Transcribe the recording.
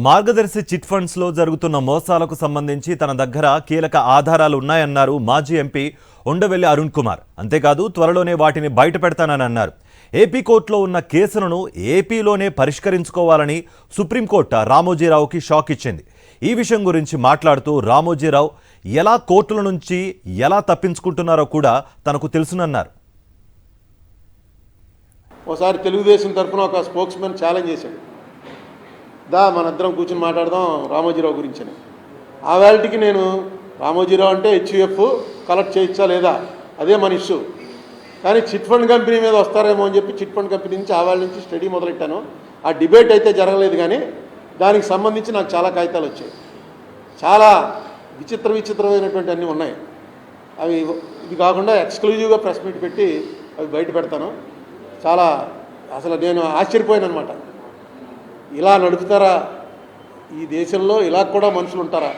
మార్గదర్శి chit funds లో జరుగుతున్న మోసాలకు సంబంధించి తన దగ్గర కీలక ఆధారాలు ఉన్నాయన్నారు మాజీ ఎంపీ ఉండవెల్లి అరుణ్ కుమార్. అంతేకాదు త్వరలోనే వాటిని బయటపెడతానని అన్నారు. ఏపీ కోర్టులో ఉన్న కేసులను ఏపీలోనే పరిష్కరించుకోవాలని సుప్రీంకోర్టు రామోజీరావుకి షాక్ ఇచ్చింది. ఈ విషయం గురించి మాట్లాడుతూ రామోజీరావు ఎలా కోర్టుల నుంచి ఎలా తప్పించుకుంటున్నారో కూడా తనకు తెలుసునన్నారు. ఒకసారి తెలుగుదేశం తరఫున ఒక స్పోక్స్మెన్ ఛాలెంజ్ చేశాడు, మనిద్దరం కూర్చొని మాట్లాడదాం రామోజీరావు గురించి అని. ఆ వేళటికి నేను రామోజీరావు అంటే హెచ్యుఎఫ్ కలెక్ట్ చేయొచ్చా లేదా అదే మన ఇష్యూ, కానీ చిట్ ఫండ్ కంపెనీ మీద వస్తారేమో అని చెప్పి చిట్ ఫండ్ కంపెనీ నుంచి ఆ వేళ నుంచి స్టడీ మొదలెట్టాను. ఆ డిబేట్ అయితే జరగలేదు, కానీ దానికి సంబంధించి నాకు చాలా కాగితాలు వచ్చాయి. చాలా విచిత్రమైనటువంటి అన్నీ ఉన్నాయి. అవి ఇది కాకుండా ఎక్స్క్లూజివ్గా ప్రెస్ మీట్ పెట్టి అవి బయట పెడతాను. చాలా అసలు నేను ఆశ్చర్యపోయాను అనమాట. ఇలా నడుపుతారా ఈ దేశంలో? ఇలా కూడా మనుషులు ఉంటారా?